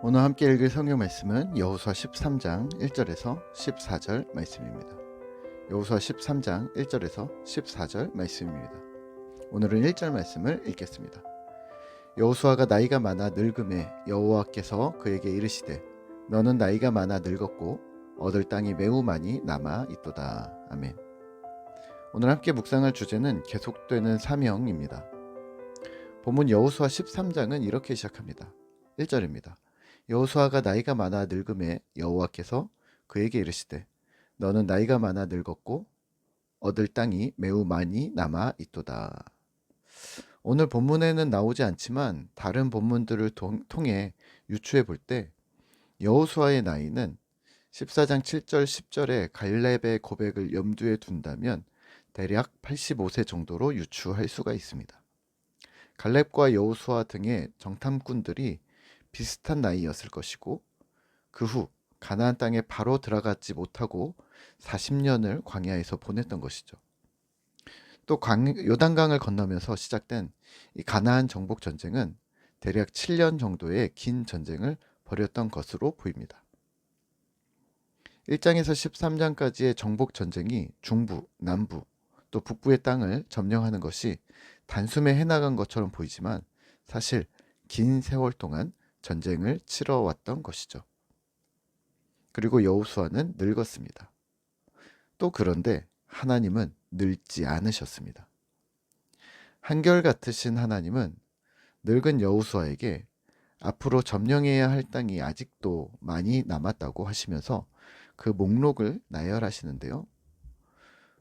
오늘 함께 읽을 성경 말씀은 여호수아 13장 1절에서 14절 말씀입니다. 여호수아 13장 1절에서 14절 말씀입니다. 오늘은 1절 말씀을 읽겠습니다. 여호수아가 나이가 많아 늙음에 여호와께서 그에게 이르시되 너는 나이가 많아 늙었고 얻을 땅이 매우 많이 남아 있도다. 아멘. 오늘 함께 묵상할 주제는 계속되는 사명입니다. 본문 여호수아 13장은 이렇게 시작합니다. 1절입니다. 여호수아가 나이가 많아 늙음에 여호와께서 그에게 이르시되 너는 나이가 많아 늙었고 얻을 땅이 매우 많이 남아 있도다. 오늘 본문에는 나오지 않지만 다른 본문들을 통해 유추해 볼 때 여호수아의 나이는 14장 7절 10절의 갈렙의 고백을 염두에 둔다면 대략 85세 정도로 유추할 수가 있습니다. 갈렙과 여호수아 등의 정탐꾼들이 비슷한 나이였을 것이고 그 후 가나안 땅에 바로 들어가지 못하고 40년을 광야에서 보냈던 것이죠. 또 요단강을 건너면서 시작된 이 가나안 정복 전쟁은 대략 7년 정도의 긴 전쟁을 벌였던 것으로 보입니다. 1장에서 13장까지의 정복 전쟁이 중부, 남부, 또 북부의 땅을 점령하는 것이 단숨에 해나간 것처럼 보이지만 사실 긴 세월 동안 전쟁을 치러왔던 것이죠. 그리고 여호수아는 늙었습니다. 또 그런데 하나님은 늙지 않으셨습니다. 한결같으신 하나님은 늙은 여호수아에게 앞으로 점령해야 할 땅이 아직도 많이 남았다고 하시면서 그 목록을 나열하시는데요.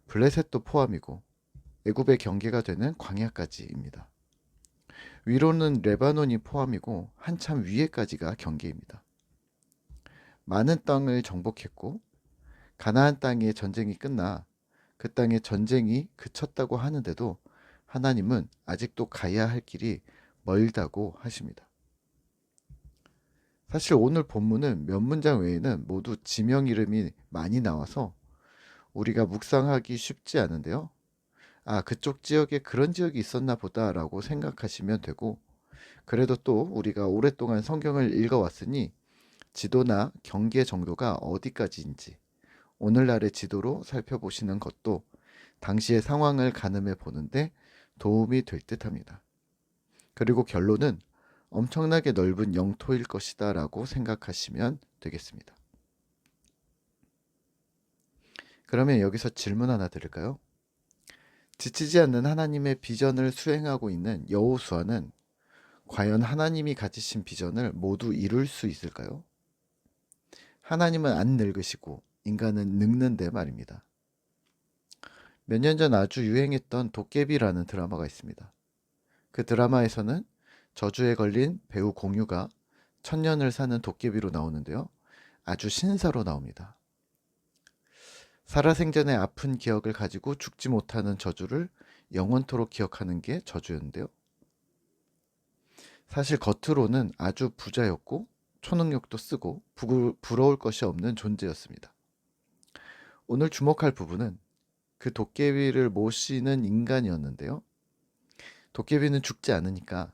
블레셋도 포함이고 애굽의 경계가 되는 광야까지입니다. 위로는 레바논이 포함이고 한참 위에까지가 경계입니다. 많은 땅을 정복했고 가나안 땅의 전쟁이 끝나 그 땅의 전쟁이 그쳤다고 하는데도 하나님은 아직도 가야 할 길이 멀다고 하십니다. 사실 오늘 본문은 몇 문장 외에는 모두 지명 이름이 많이 나와서 우리가 묵상하기 쉽지 않은데요. 그쪽 지역에 그런 지역이 있었나 보다라고 생각하시면 되고, 그래도 또 우리가 오랫동안 성경을 읽어왔으니 지도나 경계 정도가 어디까지인지 오늘날의 지도로 살펴보시는 것도 당시의 상황을 가늠해 보는데 도움이 될 듯합니다. 그리고 결론은 엄청나게 넓은 영토일 것이다 라고 생각하시면 되겠습니다. 그러면 여기서 질문 하나 드릴까요? 지치지 않는 하나님의 비전을 수행하고 있는 여호수아는 과연 하나님이 가지신 비전을 모두 이룰 수 있을까요? 하나님은 안 늙으시고 인간은 늙는데 말입니다. 몇 년 전 아주 유행했던 도깨비라는 드라마가 있습니다. 그 드라마에서는 저주에 걸린 배우 공유가 천년을 사는 도깨비로 나오는데요. 아주 신사로 나옵니다. 살아생전의 아픈 기억을 가지고 죽지 못하는 저주를 영원토록 기억하는 게 저주였는데요. 사실 겉으로는 아주 부자였고 초능력도 쓰고 부러울 것이 없는 존재였습니다. 오늘 주목할 부분은 그 도깨비를 모시는 인간이었는데요. 도깨비는 죽지 않으니까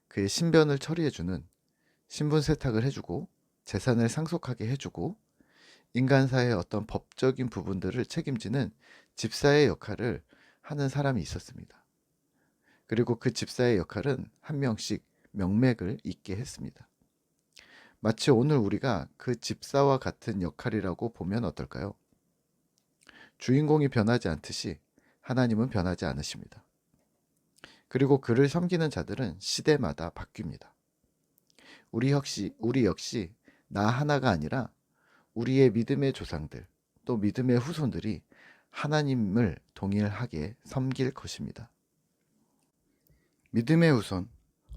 그의 신변을 처리해주는 신분 세탁을 해주고 재산을 상속하게 해주고 인간사의 어떤 법적인 부분들을 책임지는 집사의 역할을 하는 사람이 있었습니다. 그리고 그 집사의 역할은 한 명씩 명맥을 잇게 했습니다. 마치 오늘 우리가 그 집사와 같은 역할이라고 보면 어떨까요? 주인공이 변하지 않듯이 하나님은 변하지 않으십니다. 그리고 그를 섬기는 자들은 시대마다 바뀝니다. 우리 역시 나 하나가 아니라 우리의 믿음의 조상들, 또 믿음의 후손들이 하나님을 동일하게 섬길 것입니다. 믿음의 후손,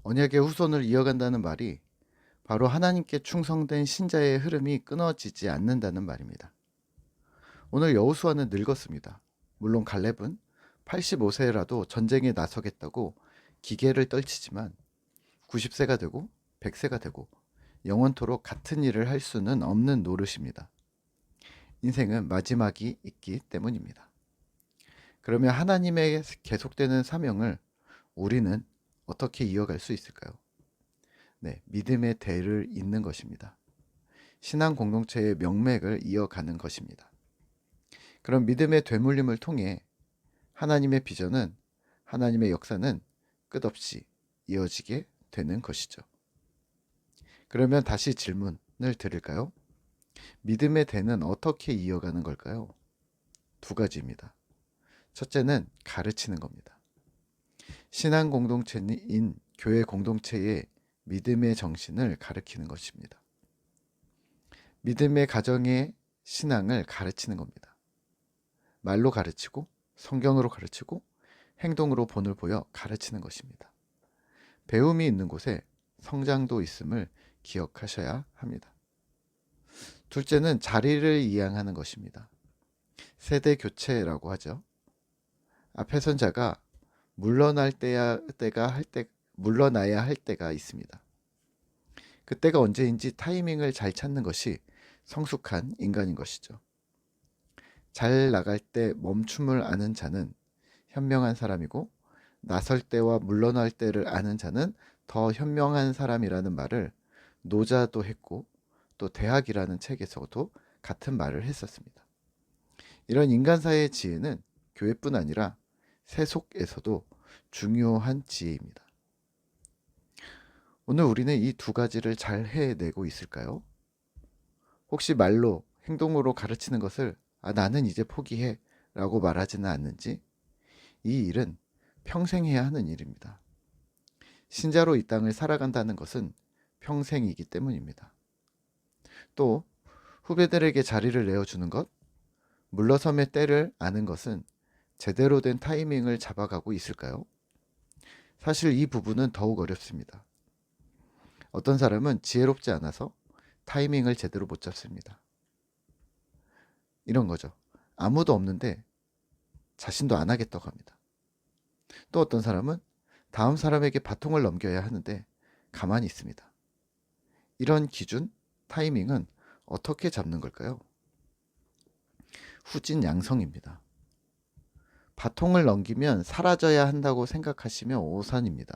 언약의 후손을 이어간다는 말이 바로 하나님께 충성된 신자의 흐름이 끊어지지 않는다는 말입니다. 오늘 여호수아는 늙었습니다. 물론 갈렙은 85세라도 전쟁에 나서겠다고 기계를 떨치지만 90세가 되고 100세가 되고 영원토록 같은 일을 할 수는 없는 노릇입니다. 인생은 마지막이 있기 때문입니다. 그러면 하나님의 계속되는 사명을 우리는 어떻게 이어갈 수 있을까요? 믿음의 대를 잇는 것입니다. 신앙 공동체의 명맥을 이어가는 것입니다. 그런 믿음의 되물림을 통해 하나님의 비전은, 하나님의 역사는 끝없이 이어지게 되는 것이죠. 그러면 다시 질문을 드릴까요? 믿음의 대는 어떻게 이어가는 걸까요? 두 가지입니다. 첫째는 가르치는 겁니다. 신앙 공동체인 교회 공동체의 믿음의 정신을 가르치는 것입니다. 믿음의 가정의 신앙을 가르치는 겁니다. 말로 가르치고, 성경으로 가르치고, 행동으로 본을 보여 가르치는 것입니다. 배움이 있는 곳에 성장도 있음을 기억하셔야 합니다. 둘째는 자리를 이양하는 것입니다. 세대 교체라고 하죠. 앞에 선자가 물러나야 할 때가 있습니다. 그때가 언제인지 타이밍을 잘 찾는 것이 성숙한 인간인 것이죠. 잘 나갈 때 멈춤을 아는 자는 현명한 사람이고, 나설 때와 물러날 때를 아는 자는 더 현명한 사람이라는 말을 노자도 했고, 또 대학이라는 책에서도 같은 말을 했었습니다. 이런 인간사의 지혜는 교회뿐 아니라 세속에서도 중요한 지혜입니다. 오늘 우리는 이 두 가지를 잘 해내고 있을까요? 혹시 말로, 행동으로 가르치는 것을 나는 이제 포기해 라고 말하지는 않는지? 이 일은 평생 해야 하는 일입니다. 신자로 이 땅을 살아간다는 것은 평생이기 때문입니다. 또 후배들에게 자리를 내어주는 것, 물러섬의 때를 아는 것은 제대로 된 타이밍을 잡아가고 있을까요? 사실 이 부분은 더욱 어렵습니다. 어떤 사람은 지혜롭지 않아서 타이밍을 제대로 못 잡습니다. 이런 거죠. 아무도 없는데 자신도 안 하겠다고 합니다. 또 어떤 사람은 다음 사람에게 바통을 넘겨야 하는데 가만히 있습니다. 이런 기준, 타이밍은 어떻게 잡는 걸까요? 후진양성입니다. 바통을 넘기면 사라져야 한다고 생각하시면 오산입니다.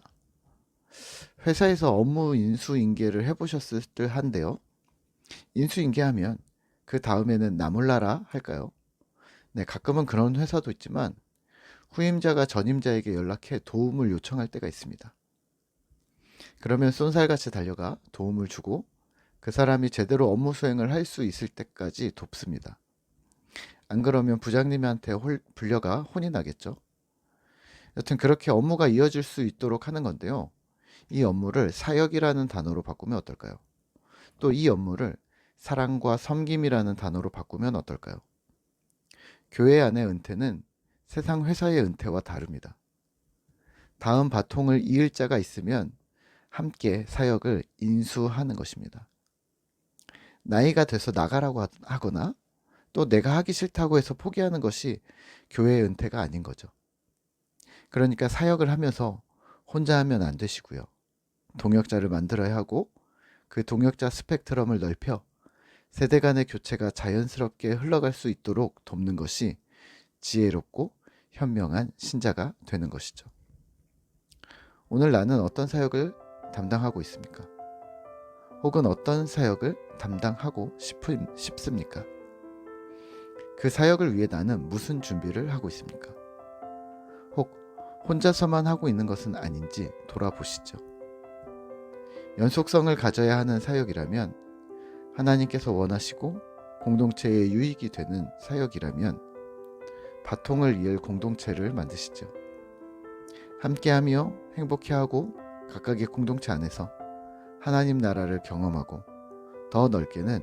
회사에서 업무 인수인계를 해보셨을 듯한데요. 인수인계하면 그 다음에는 나 몰라라 할까요? 가끔은 그런 회사도 있지만 후임자가 전임자에게 연락해 도움을 요청할 때가 있습니다. 그러면 쏜살같이 달려가 도움을 주고 그 사람이 제대로 업무 수행을 할 수 있을 때까지 돕습니다. 안 그러면 부장님한테 불려가 혼이 나겠죠. 여튼 그렇게 업무가 이어질 수 있도록 하는 건데요. 이 업무를 사역이라는 단어로 바꾸면 어떨까요? 또 이 업무를 사랑과 섬김이라는 단어로 바꾸면 어떨까요? 교회 안의 은퇴는 세상 회사의 은퇴와 다릅니다. 다음 바통을 이을 자가 있으면 함께 사역을 인수하는 것입니다. 나이가 돼서 나가라고 하거나 또 내가 하기 싫다고 해서 포기하는 것이 교회의 은퇴가 아닌 거죠. 그러니까 사역을 하면서 혼자 하면 안 되시고요. 동역자를 만들어야 하고 그 동역자 스펙트럼을 넓혀 세대 간의 교체가 자연스럽게 흘러갈 수 있도록 돕는 것이 지혜롭고 현명한 신자가 되는 것이죠. 오늘 나는 어떤 사역을 담당하고 있습니까? 혹은 어떤 사역을 담당하고 싶습니까? 그 사역을 위해 나는 무슨 준비를 하고 있습니까? 혹 혼자서만 하고 있는 것은 아닌지 돌아보시죠. 연속성을 가져야 하는 사역이라면, 하나님께서 원하시고 공동체에 유익이 되는 사역이라면 바통을 이을 공동체를 만드시죠. 함께하며 행복해하고 각각의 공동체 안에서 하나님 나라를 경험하고 더 넓게는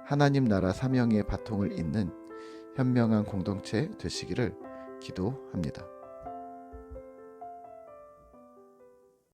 하나님 나라 사명의 바통을 잇는 현명한 공동체 되시기를 기도합니다.